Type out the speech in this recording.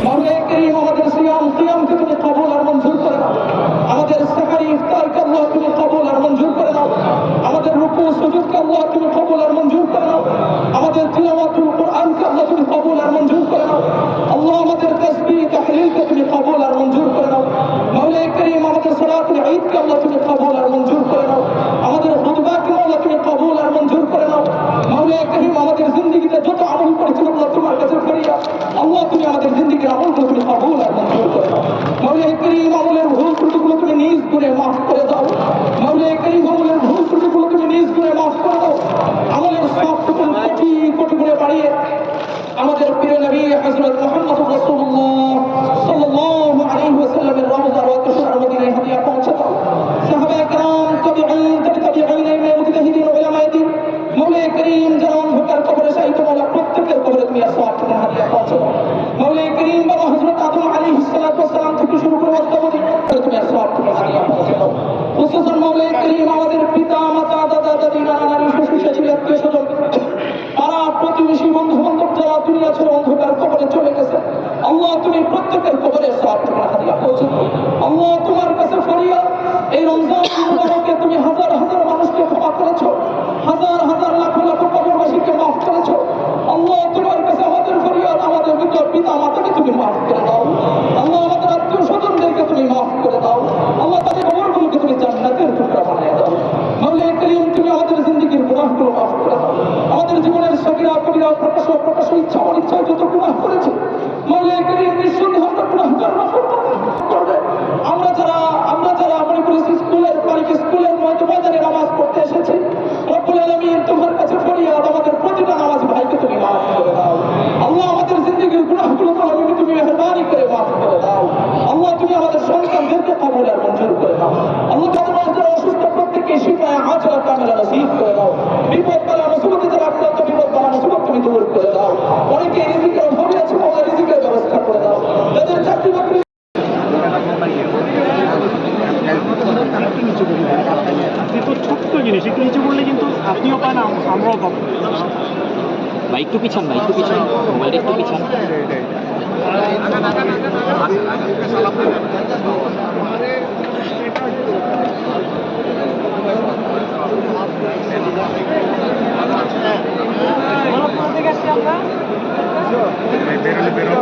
মাওলানা কারীম আমাদের সিয়ামকে তুমি কবুল আর মঞ্জুর করে নাও। আমাদের সাহারি ইফতারকে আল্লাহ তুমি কবুল আর মঞ্জুর করে নাও। আমাদের রুকু সুজুদকে আল্লাহ তুমি কবুল আর মঞ্জুর করে নাও। আমাদের তিলাওয়াতুল কোরআনকে আল্লাহ তুমি কবুল আর মঞ্জুর করে নাও। আল্লাহ আমাদের তাসবিহ তাহলিলকে তুমি কবুল আর মঞ্জুর করে নাও। মাওলানা কারীম আমাদের সালাতুল ঈদকে আল্লাহ তুমি কবুল আর মঞ্জুর করে নাও। আমাদের খুতবাকে আল্লাহ তুমি কবুল আর মঞ্জুর করে নাও। মাওলানা কারীম আমাদের জিন্দেগিতে যত আমল করেছেন আল্লাহ তোমার কাছে ফরিয়াদ, আল্লাহ তুমি আমাদের জিন্দেগির আমলগুলো তুমি কবুল আর মঞ্জুর করে নাও। মাওলানা কারীম আমলের ভুল ত্রুটিগুলো তুমি নিজ গুণে মাফ করে দাও। মাওলানা কারীম আমলের ভুল ত্রুটিগুলো তুমি নিজ গুণে মাফ করে দাও। আমলের সবটুকু কোটি কোটি গুণে বাড়িয়ে আমাদের প্রিয় নবী হযরত মুহাম্মদ রাসূলুল্লাহ সাল্লাল্লাহু আলাইহি ওয়াসাল্লামের রওজা ওয়াকশার মদিনায় হাদিয়া পৌঁছে দাও। সাহাবায়ে কেরাম তাবিঈন মুজতাহিদিন উলামায়ে দ্বীন মাওলানা কারীম যারা অন্ধকার কবরে শায়িত মাওলা প্রত্যেকের কবরে তুমি আসওয়াব থেকে হাদিয়া পৌঁছে দাও। মাওলানা কারীম বাবা হযরত আদম আলাইহিস সালাতু ওয়াস সালাম থেকে শুরু করে অদ্যাবধি তুমি আসওয়াব থেকে হাদিয়া পৌঁছে দাও। খুশুসান মাওলানা কারীম আমাদের পিতা মাতা দাদা দাদি নানা নানি শ্বশুর শাশুড়ি আত্মীয় স্বজন পাড়া প্রতিবেশী বন্ধু বান্ধব যারা দুনিয়া ছেড়ে অন্ধকার কবরে চলে গেছে আল্লাহ তুমি প্রত্যেকের কবরে সওয়াব থেকে হাদিয়া পৌঁছে দাও। আল্লাহ তোমার কাছে ফরিয়াদ এই রমজান মুবারকে তুমি হাজার হাজার মানুষকে ক্ষমা করেছো, হাজার হাজার লাখ লাখ কবরবাসীকে মাফ করেছো। আল্লাহ তোমার কাছে আমাদের ফরিয়াদ আমাদের পিতা মাতাকে তুমি মাফ করে দাও। আল্লাহ আমাদের আত্মীয় স্বজনদেরকে তুমি মাফ করে দাও। আল্লাহ তাদের কবরগুলোকে তুমি জান্নাতের টুকরা বানিয়ে দাও। মাওলানা কারীম তুমি আমাদের জিন্দেগির গুনাহগুলো মাফ করে দাও। আমাদের জীবনের সগীরা কবিরা প্রকাশ ইচ্ছা অনিচ্ছায় যত গুনাহ করেছে মাওলানা কারীম নিঃসন্দেহে আমরা গুনাহগার মাফ করবে। আমরা যারা মণিপুর স্কুলের ময়দানে নামাজ পড়তে এসেছি রব্বুল আলামিন তোমার কাছে ফরিয়াদ আমাদের প্রতিটা নামাজ ভাইকে তুমি মাফ করে দাও। আল্লাহ আমাদের জিন্দেগির গুনাহগুলো তুমি মেহেরবানি করে মাফ করে দাও। আল্লাহ তুমি আমাদের সন্তানদেরকে কবুল আর মঞ্জুর করে দাও। আল্লাহ তাদের মধ্যে অসুস্থ প্রত্যেককে শিফায়ে আজলা কামিলা নসিব করে দাও। বিপদ বালা মুসিবতে যারা আক্রান্ত বিপদ বালা মুসিবত তুমি দূর করে দাও। অনেকে রিজিকের অভাবে আছে আল্লাহ রিজিকের ব্যবস্থা করে দাও। যাদের চাকরি বাকরি ছোট্ট জিনিস একটু নিচে বললে কিন্তু আপনিও পান আমরাও পাবো। ভাই একটু পিছান, ভাই একটু পিছান, মোবাইলটা একটু পিছান। বেরো